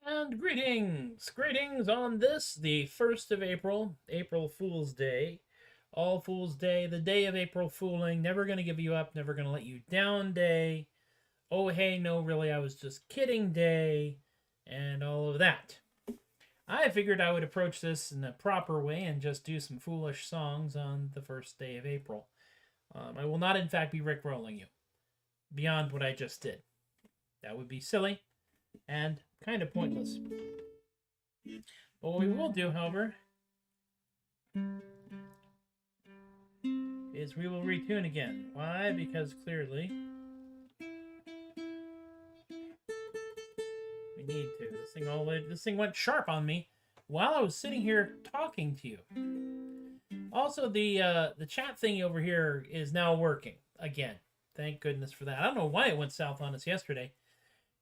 And greetings on this, the 1st of April, April Fool's Day, All Fool's Day, the day of April Fooling, never gonna give you up, never gonna let you down day, oh hey, no really, I was just kidding day, and all of that. I figured I would approach this in a proper way and just do some foolish songs on the first day of April. I will not in fact be rickrolling you, beyond what I just did. That would be silly, and kind of pointless. But what we will do, however, is we will retune again. Why? Because clearly we need to. This thing went sharp on me while I was sitting here talking to you. Also, the chat thingy over here is now working again. Thank goodness for that. I don't know why it went south on us yesterday.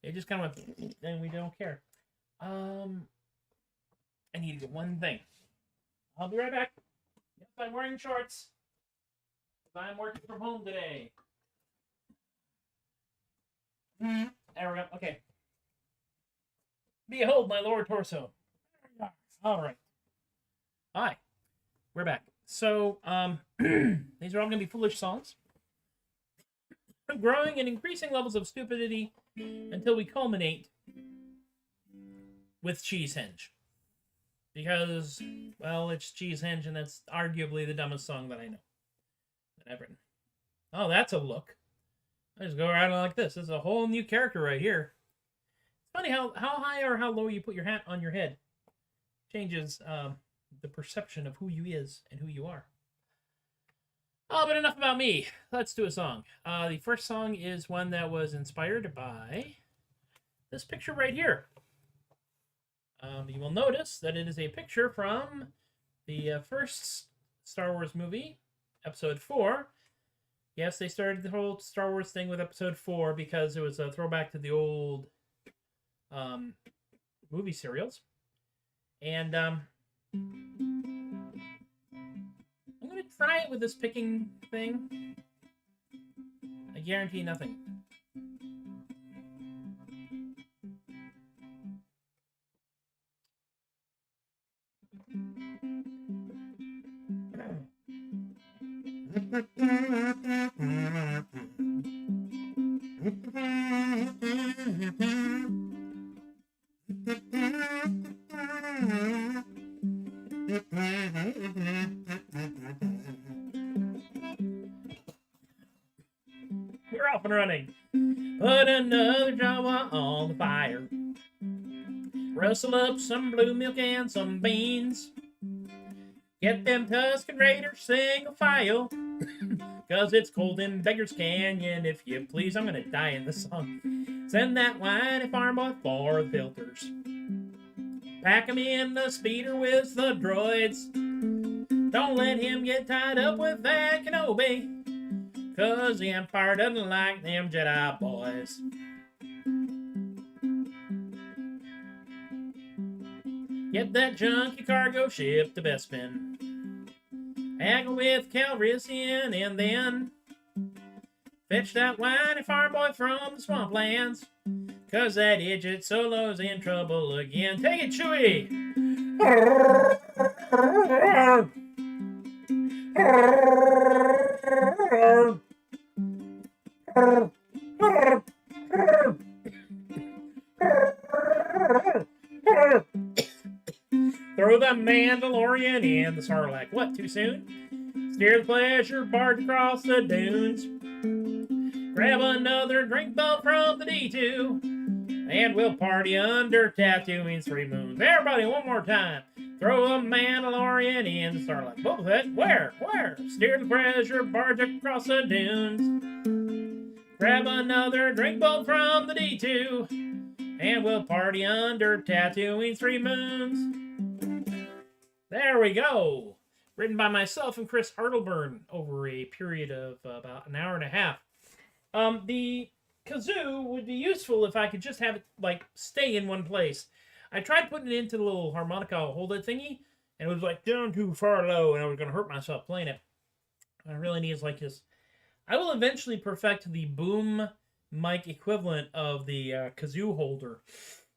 It just kind of went, and we don't care. I need to get one thing. I'll be right back. Yes, I'm wearing shorts. I'm working from home today. There we go. Okay. Behold my lower torso. All right. Hi. We're back. So, these are all going to be foolish songs. Growing and increasing levels of stupidity until we culminate with Cheesehenge. Because, well, it's Cheesehenge, and that's arguably the dumbest song that I know that I've written. Oh, that's a look. I just go around like this. This is a whole new character right here. It's funny how high or how low you put your hat on your head changes the perception of who you is and who you are. Oh, but enough about me. Let's do a song. The first song is one that was inspired by this picture right here. You will notice that it is a picture from the first Star Wars movie, Episode 4. Yes, they started the whole Star Wars thing with Episode 4 because it was a throwback to the old movie serials. And I'm going to try it with this picking thing. I guarantee nothing. We're off and running. Put another Jawa on the fire. Rustle up some blue milk and some beans. Get them Tuscan Raiders single file. Cause it's cold in Beggar's Canyon, if you please. I'm gonna die in this song. Send that whiny farm boy for the filters. Pack him in the speeder with the droids. Don't let him get tied up with that Kenobi, 'cause the Empire doesn't like them Jedi boys. Get that junky cargo ship to Bespin. Haggle with Calrissian, and then fetch that whiny farm boy from the swamplands, 'cause that idiot Solo's in trouble again. Take it, Chewie! Throw the Mandalorian in the Sarlacc. What, too soon? Steer the pleasure barge across the dunes. Grab another drink boat from the D2, and we'll party under Tatooine's 3 moons. Everybody, one more time. Throw a Mandalorian in the Sarlacc. Boba Fett, where? Steer the pleasure barge across the dunes. Grab another drink boat from the D2, and we'll party under Tatooine's 3 moons. There we go. Written by myself and Chris Artelburn over a period of about an hour and a half. The kazoo would be useful if I could just have it, like, stay in one place. I tried putting it into the little harmonica hold-it thingy, and it was, like, down too far low, and I was going to hurt myself playing it. What I really need is, like, this. I will eventually perfect the boom mic equivalent of the kazoo holder,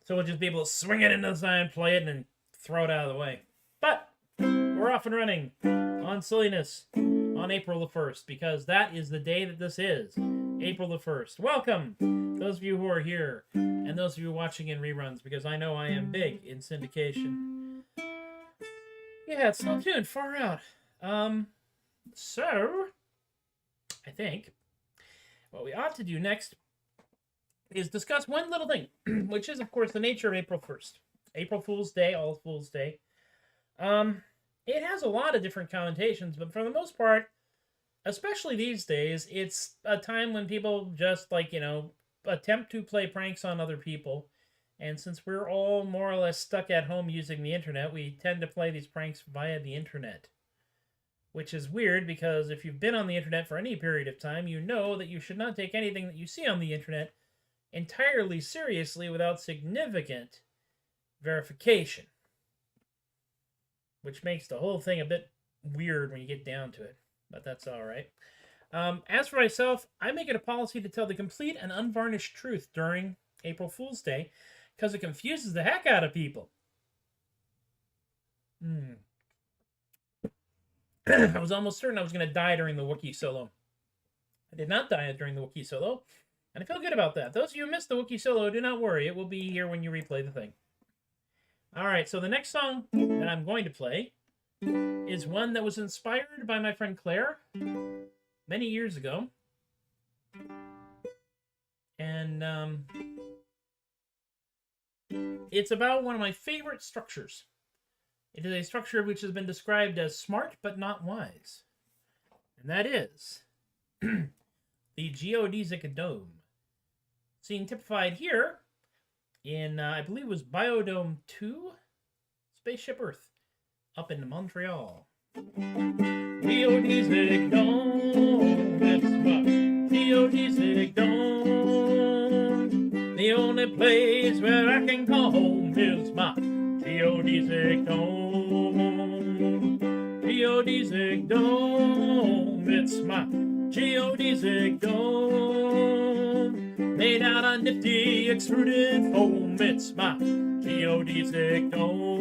so we'll just be able to swing it into the side, play it, and then throw it out of the way. But we're off and running on silliness on April the 1st, because that is the day that this is. April the 1st. Welcome, those of you who are here, and those of you watching in reruns, because I know I am big in syndication. Yeah, it's still tuned far out. So, I think what we ought to do next is discuss one little thing, which is, of course, the nature of April 1st. April Fool's Day, All Fool's Day. It has a lot of different connotations, but for the most part, especially these days, it's a time when people just, like, you know, attempt to play pranks on other people. And since we're all more or less stuck at home using the internet, we tend to play these pranks via the internet. Which is weird, because if you've been on the internet for any period of time, you know that you should not take anything that you see on the internet entirely seriously without significant verification. Which makes the whole thing a bit weird when you get down to it. But that's all right. As for myself, I make it a policy to tell the complete and unvarnished truth during April Fool's Day, because it confuses the heck out of people. I was almost certain I was going to die during the Wookiee solo. I did not die during the Wookiee solo, and I feel good about that. Those of you who missed the Wookiee solo, do not worry. It will be here when you replay the thing. Alright, so the next song that I'm going to play is one that was inspired by my friend Claire many years ago. And it's about one of my favorite structures. It is a structure which has been described as smart but not wise. And that is the geodesic dome. Seen typified here in, I believe it was Biodome 2, Spaceship Earth, up in Montreal. Geodesic dome, that's my geodesic dome. The only place where I can call home is my geodesic dome. Geodesic dome, it's my geodesic dome. Made out of nifty extruded foam, it's my geodesic dome.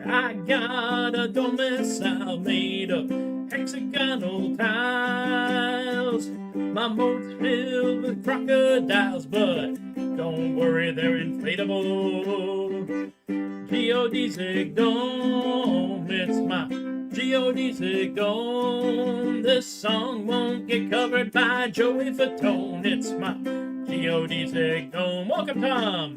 I got a dome missile made of hexagonal tiles. My moat's filled with crocodiles, but don't worry, they're inflatable. Geodesic dome, it's my geodesic dome. This song won't get covered by Joey Fatone. It's my geodesic dome. Welcome, Tom.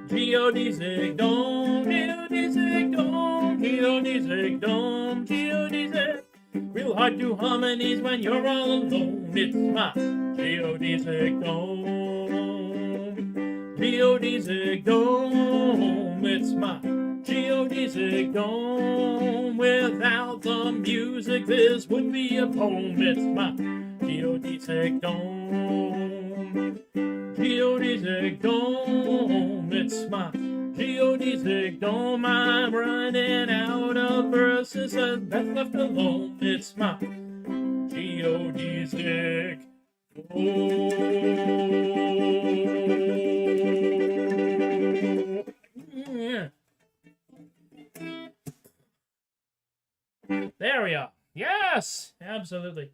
Geodesic dome, geodesic dome, geodesic dome, geodesic. Real hard to harmonies when you're all alone. It's my geodesic dome. geodesic dome. It's my geodesic dome. Without the music, this would be a poem. It's my geodesic dome. Geodesic dome. It's my geodesic dome. I'm running out of verses that's left alone. It's my geodesic dome. Yeah. There we are. Yes, absolutely.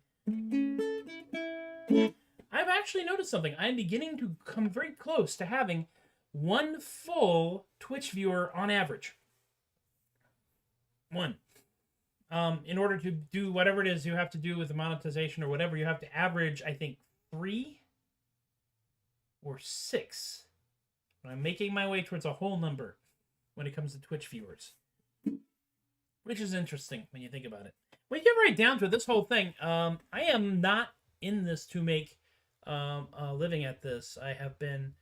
I've actually noticed something. I'm beginning to come very close to having one full Twitch viewer on average. One. In order to do whatever it is you have to do with the monetization or whatever, you have to average, I think, 3 or 6. But I'm making my way towards a whole number when it comes to Twitch viewers. Which is interesting when you think about it. When you get right down to it, this whole thing, I am not in this to make a living at this. I have been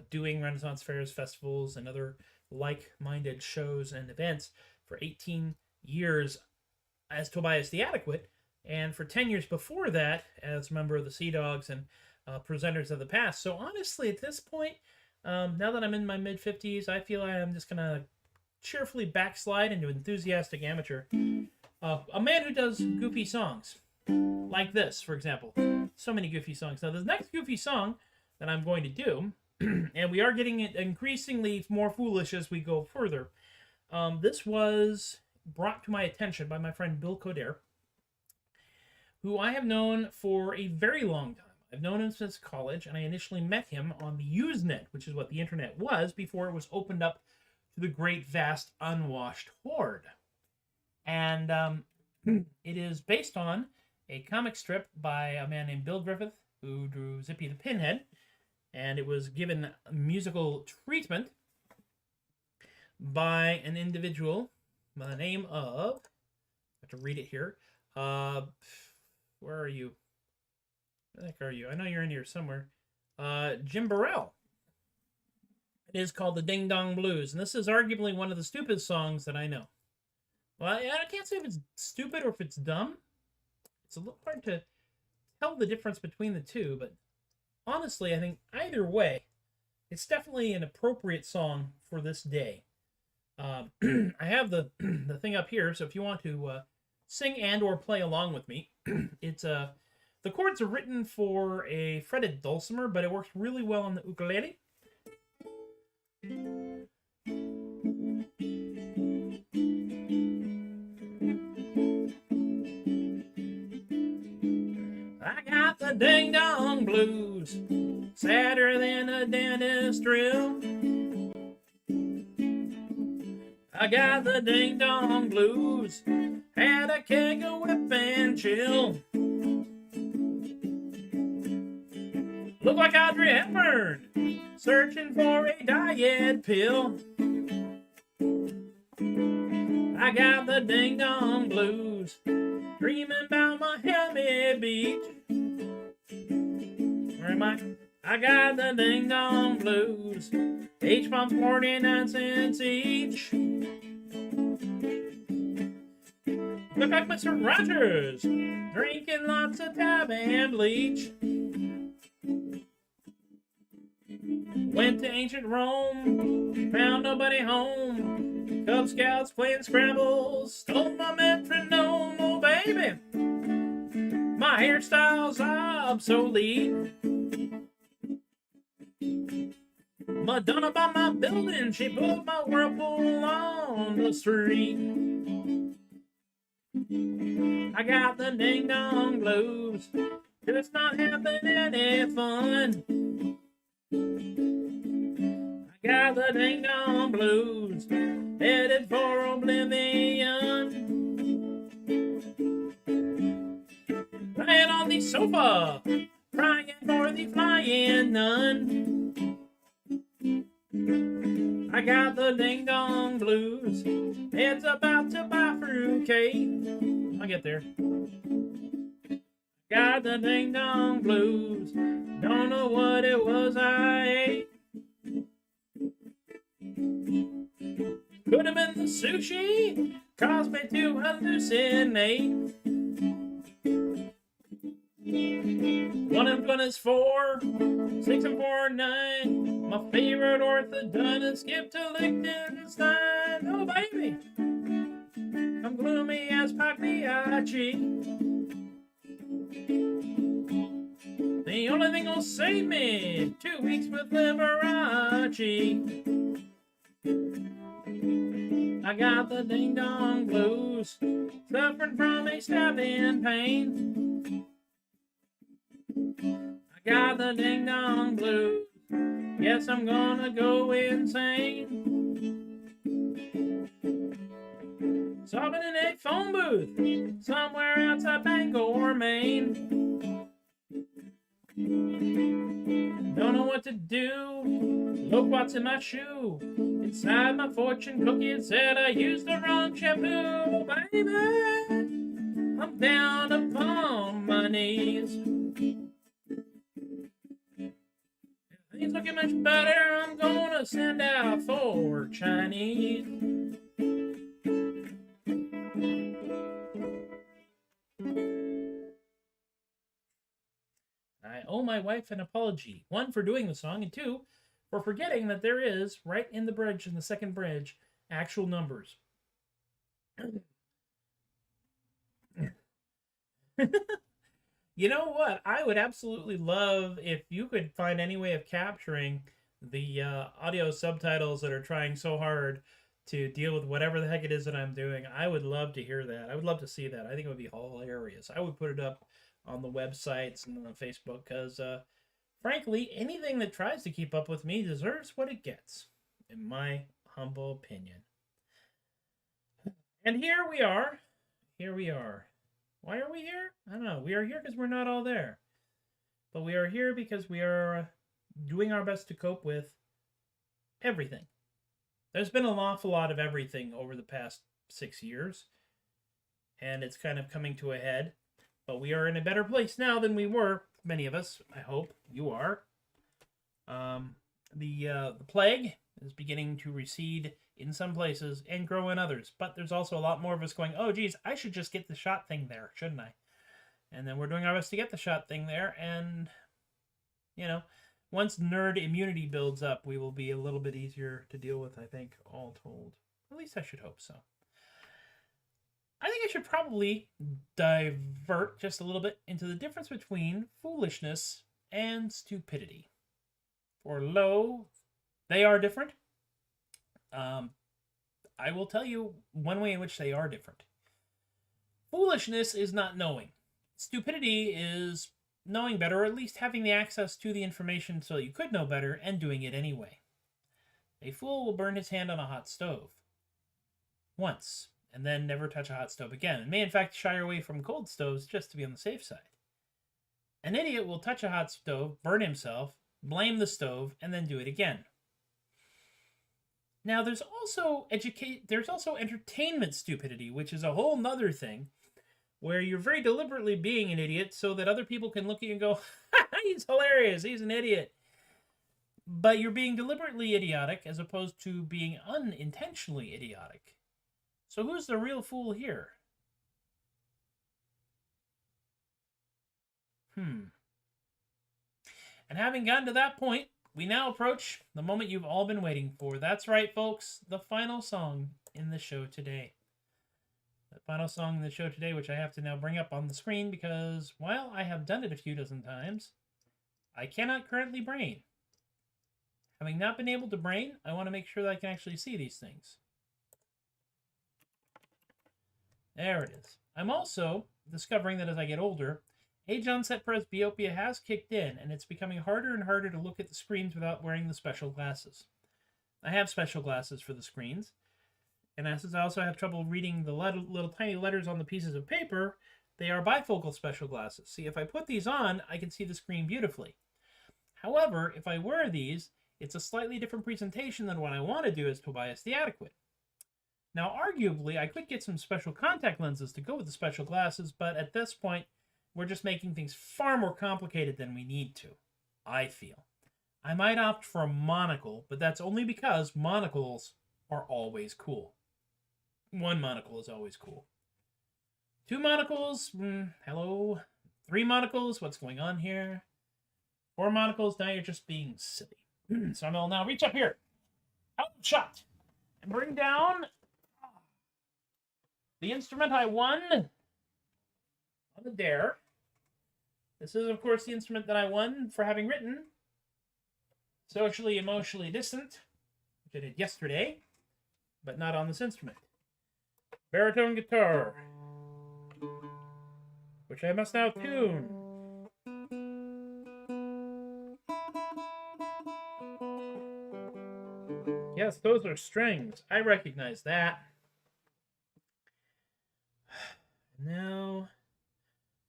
doing Renaissance fairs, festivals, and other like-minded shows and events for 18 years as Tobias the Adequate, and for 10 years before that as a member of the Sea Dogs and presenters of the past. So honestly, at this point, now that I'm in my mid-50s, I feel I am just going to cheerfully backslide into enthusiastic amateur. A man who does goofy songs. Like this, for example. So many goofy songs. Now, the next goofy song that I'm going to do, and we are getting it increasingly more foolish as we go further, this was brought to my attention by my friend Bill Coder, who I have known for a very long time. I've known him since college, and I initially met him on the Usenet, which is what the internet was before it was opened up to the great, vast, unwashed horde. And it is based on a comic strip by a man named Bill Griffith, who drew Zippy the Pinhead, and it was given musical treatment by an individual by the name of, I have to read it here, where are you? Where the heck are you? I know you're in here somewhere. Jim Burrell. It is called the Ding Dong Blues, and this is arguably one of the stupidest songs that I know. Well, I can't say if it's stupid or if it's dumb. It's a little hard to tell the difference between the two, but honestly, I think either way, it's definitely an appropriate song for this day. I have the thing up here, so if you want to sing and or play along with me, it's the chords are written for a fretted dulcimer, but it works really well on the ukulele. I got the ding dong blues, sadder than a dentist drill. I got the ding dong blues, had a keg of whip and chill. Look like Audrey Hepburn, searching for a diet pill. I got the ding dong blues, dreaming about Miami Beach. Where am I? I got the ding dong blues, H-bombs 49 cents each. Look like Mr. Rogers, drinking lots of tab and bleach. Went to ancient Rome, found nobody home. Cub Scouts playing Scrabble, stole my metronome. Oh baby, my hairstyle's obsolete. Madonna by my building, she put my whirlpool on the street. I got the ding dong blues, just not having any fun. I got the ding dong blues, headed for oblivion. Lying on the sofa, crying for the flying nun. I got the ding dong blues, it's about to buy fruitcake. I'll get there. Got the ding dong blues, don't know what it was I ate. Could have been the sushi, caused me to hallucinate. One and one is 4, 6 and 4 are 9. My favorite orthodontist skipped to Liechtenstein. Oh baby, I'm gloomy as Pagliacci. The only thing will save me, 2 weeks with Liberace. I got the ding-dong blues, suffering from a stabbing pain. I got the ding-dong blues, yes, I'm gonna go insane. So I've been in a phone booth, somewhere outside Bangor, Maine. Don't know what to do, look what's in my shoe. Inside my fortune cookie it said I used the wrong shampoo. Baby, I'm down upon my knees. Things looking much better, I'm gonna send out for Chinese. I owe my wife an apology. 1, for doing the song, and 2, for forgetting that there is, right in the bridge, in the second bridge, actual numbers. You know what? I would absolutely love if you could find any way of capturing the audio subtitles that are trying so hard to deal with whatever the heck it is that I'm doing. I would love to hear that. I would love to see that. I think it would be hilarious. I would put it up on the websites and on Facebook because, frankly, anything that tries to keep up with me deserves what it gets, in my humble opinion. And here we are. Here we are. Why are we here? I don't know. We are here because we're not all there. But we are here because we are doing our best to cope with everything. There's been an awful lot of everything over the past 6 years. And it's kind of coming to a head. But we are in a better place now than we were. Many of us, I hope you are. The plague is beginning to recede in some places and grow in others. But there's also a lot more of us going, oh, geez, I should just get the shot thing there, shouldn't I? And then we're doing our best to get the shot thing there. And, you know, once nerd immunity builds up, we will be a little bit easier to deal with, I think, all told. At least I should hope so. I think I should probably divert just a little bit into the difference between foolishness and stupidity. For lo, they are different. I will tell you one way in which they are different. Foolishness is not knowing. Stupidity is knowing better, or at least having the access to the information so you could know better and doing it anyway. A fool will burn his hand on a hot stove once, and then never touch a hot stove again, and may in fact shy away from cold stoves just to be on the safe side. An idiot will touch a hot stove, burn himself, blame the stove, and then do it again. Now, there's also entertainment stupidity, which is a whole nother thing, where you're very deliberately being an idiot so that other people can look at you and go, he's hilarious, he's an idiot. But you're being deliberately idiotic as opposed to being unintentionally idiotic. So who's the real fool here? And having gotten to that point, we now approach the moment you've all been waiting for. That's right, folks, the final song in the show today. The final song in the show today, which I have to now bring up on the screen because, while I have done it a few dozen times, I cannot currently brain. Having not been able to brain, I want to make sure that I can actually see these things. There it is. I'm also discovering that as I get older, age-onset presbyopia has kicked in, and it's becoming harder and harder to look at the screens without wearing the special glasses. I have special glasses for the screens, and since I also have trouble reading the little tiny letters on the pieces of paper, they are bifocal special glasses. See, if I put these on, I can see the screen beautifully. However, if I wear these, it's a slightly different presentation than what I want to do as Tobias the Adequate. Now, arguably, I could get some special contact lenses to go with the special glasses, but at this point, we're just making things far more complicated than we need to, I feel. I might opt for a monocle, but that's only because monocles are always cool. 1 monocle is always cool. 2 monocles, hello. 3 monocles, what's going on here? 4 monocles, now you're just being silly. So I'll now reach up here, out shot, and bring down the instrument I won on the dare. This is, of course, the instrument that I won for having written Socially Emotionally Distant, which I did yesterday, but not on this instrument. Baritone guitar, which I must now tune. Yes, those are strings. I recognize that. Now,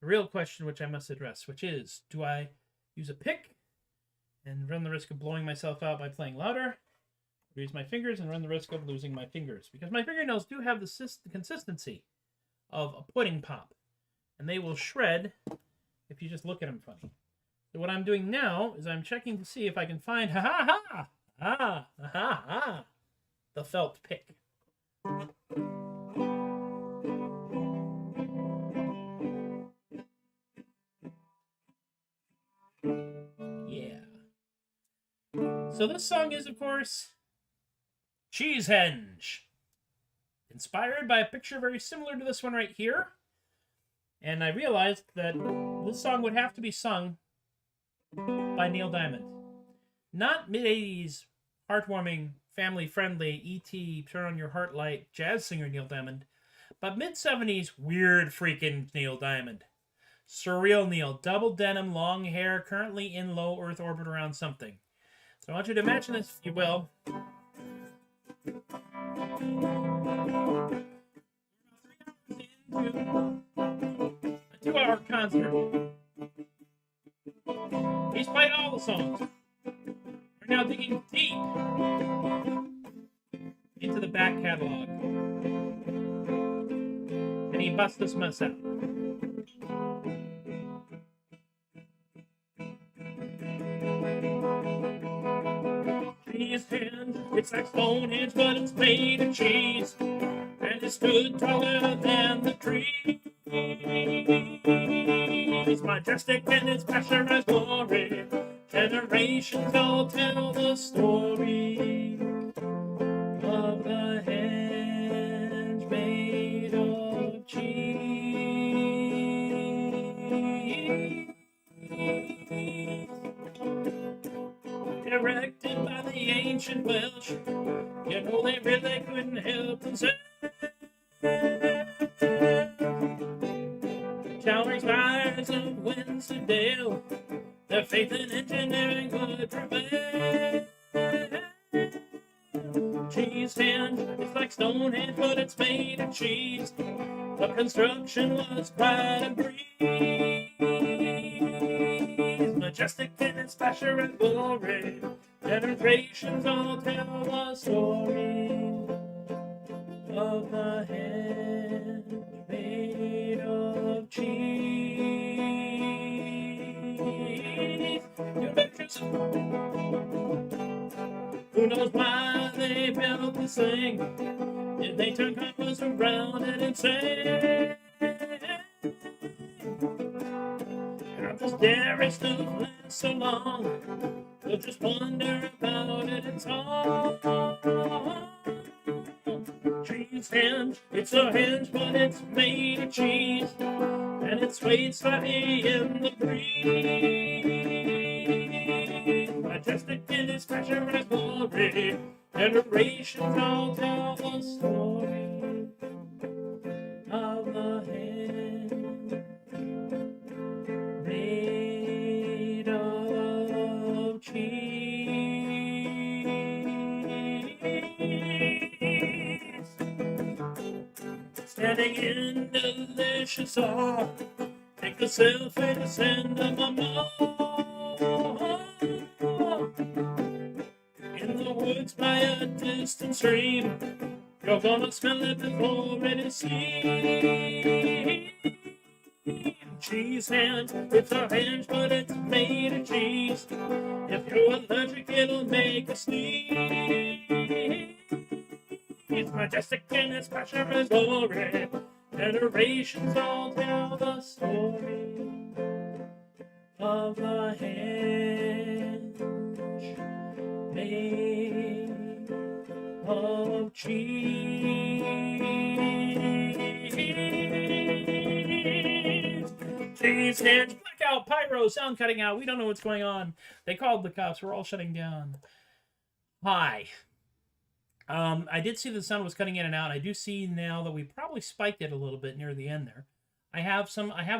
the real question which I must address, which is, do I use a pick and run the risk of blowing myself out by playing louder, or use my fingers and run the risk of losing my fingers? Because my fingernails do have the consistency of a pudding pop, and they will shred if you just look at them funny. So what I'm doing now is I'm checking to see if I can find the felt pick. Yeah. So this song is, of course, Cheesehenge. Inspired by a picture very similar to this one right here. And I realized that this song would have to be sung by Neil Diamond. Not mid-80s, heartwarming, family-friendly, E.T., turn on your heart light, jazz singer Neil Diamond, but mid-70s, weird freaking Neil Diamond. Surreal Neil, double denim, long hair, currently in low Earth orbit around something. So I want you to imagine this, if you will. A 2-hour concert. He's played all the songs. We're now digging deep into the back catalog. And he busts this mess out. Cheesehenge, it's like Stonehenge, but it's made of cheese. And it stood taller than the trees. It's majestic and it's pressurized glory. Generations all tell the story of the henge made of cheese. Erected by the ancient Welsh, you know they really couldn't help themselves. Towering spires of Wensleydale, their faith in engineering would prevail. Cheesehenge, it's like Stonehenge, but it's made of cheese. The construction was quite a breeze. Majestic in its splasher and glory, generations all tell the story of the henge made of cheese. New pictures. Who knows why they built this thing? Did they turn commas around and insane? This dairy stuff lasts so long, we'll just wonder about it, it's all. Cheesehenge, it's a henge, but it's made of cheese, and it sways slightly in the breeze. Majestic in its pressure and glory, generations all tell the story of the henge made of cheese. Standing in delicious awe, take a selfie to send them a more. In the woods by a distant stream, you're gonna smell it before it is seen. Cheesehenge, it's a henge, but it's made of cheese. If you're allergic, it'll make you sneeze. He's majestic in his passion and glory. Generations all tell the story of the hinge made of cheese hinge. Blackout, pyro, sound cutting out. We don't know what's going on. They called the cops. We're all shutting down. Hi. I did see the sound was cutting in and out. I do see now that we probably spiked it a little bit near the end there. I have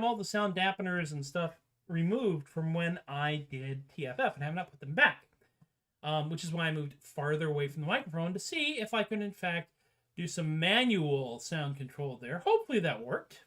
all the sound dampeners and stuff removed from when I did TFF and have not put them back. Which is why I moved farther away from the microphone to see if I could in fact do some manual sound control there. Hopefully that worked.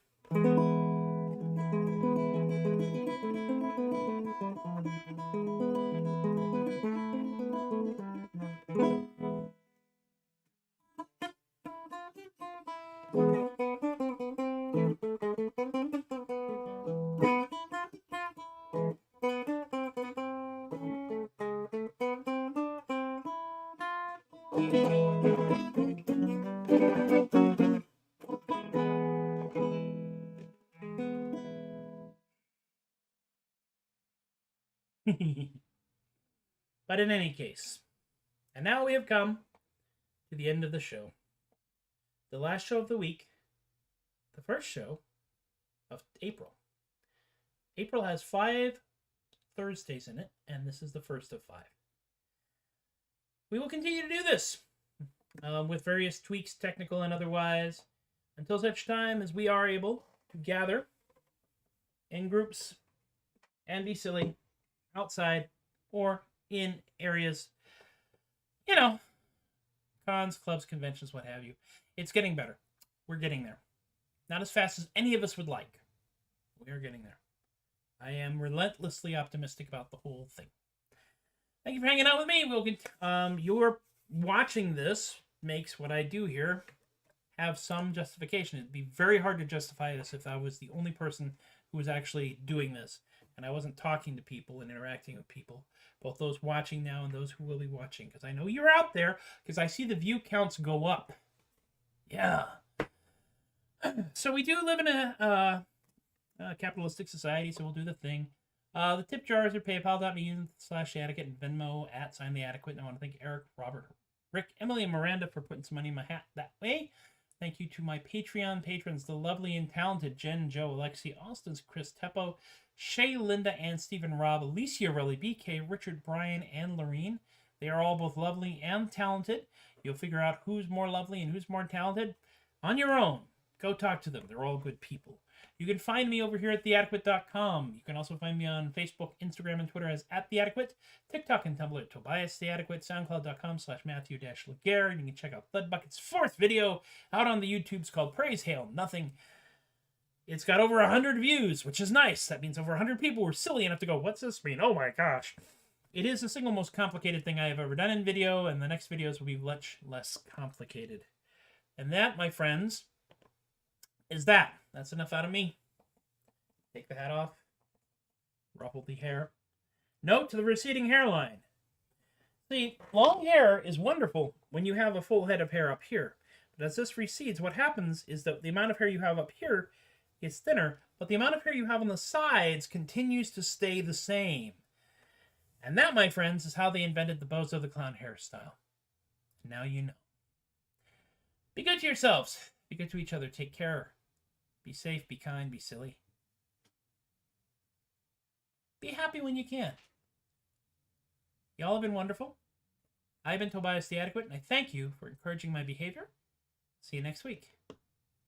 But in any case, and now we have come to the end of the show. The last show of the week, the first show of April. April has 5 Thursdays in it, and this is the first of 5. We will continue to do this with various tweaks, technical and otherwise, until such time as we are able to gather in groups and be silly outside or in areas, you know, cons, clubs, conventions, what have you. It's getting better. We're getting there. Not as fast as any of us would like. We are getting there. I am relentlessly optimistic about the whole thing. Thank you for hanging out with me. Your watching this makes what I do here have some justification. It'd be very hard to justify this if I was the only person who was actually doing this and I wasn't talking to people and interacting with people, both those watching now and those who will be watching, because I know you're out there, because I see the view counts go up. Yeah. So we do live in a capitalistic society, so we'll do the thing. The tip jars are paypal.me/theadequate and Venmo @signtheadequate. And I want to thank Eric, Robert, Rick, Emily, and Miranda for putting some money in my hat that way. Thank you to my Patreon patrons, the lovely and talented Jen, Joe, Alexi, Austin's Chris Teppo, Shay, Linda, and Stephen Robb, Alicia, Relly, BK, Richard, Brian, and Lorene. They are all both lovely and talented. You'll figure out who's more lovely and who's more talented on your own. Go talk to them. They're all good people. You can find me over here at theadequate.com. You can also find me on Facebook, Instagram, and Twitter as @theadequate, TikTok and Tumblr at Tobias the Adequate, SoundCloud.com/Matthew-Laguerre. You can check out THUD Bukit's 4th video out on the YouTubes called Praise Hail Nothing. It's got over 100 views, which is nice. That means over 100 people were silly enough to go, what's this mean? Oh my gosh. It is the single most complicated thing I have ever done in video, and the next videos will be much less complicated. And that, my friends, is that. That's enough out of me. Take the hat off. Ruffle the hair. Note to the receding hairline. See, long hair is wonderful when you have a full head of hair up here. But as this recedes, what happens is that the amount of hair you have up here gets thinner, but the amount of hair you have on the sides continues to stay the same. And that, my friends, is how they invented the Bozo the Clown hairstyle. Now you know. Be good to yourselves. Be good to each other. Take care. Be safe, be kind, be silly. Be happy when you can. Y'all have been wonderful. I've been Tobias the Adequate, and I thank you for encouraging my behavior. See you next week.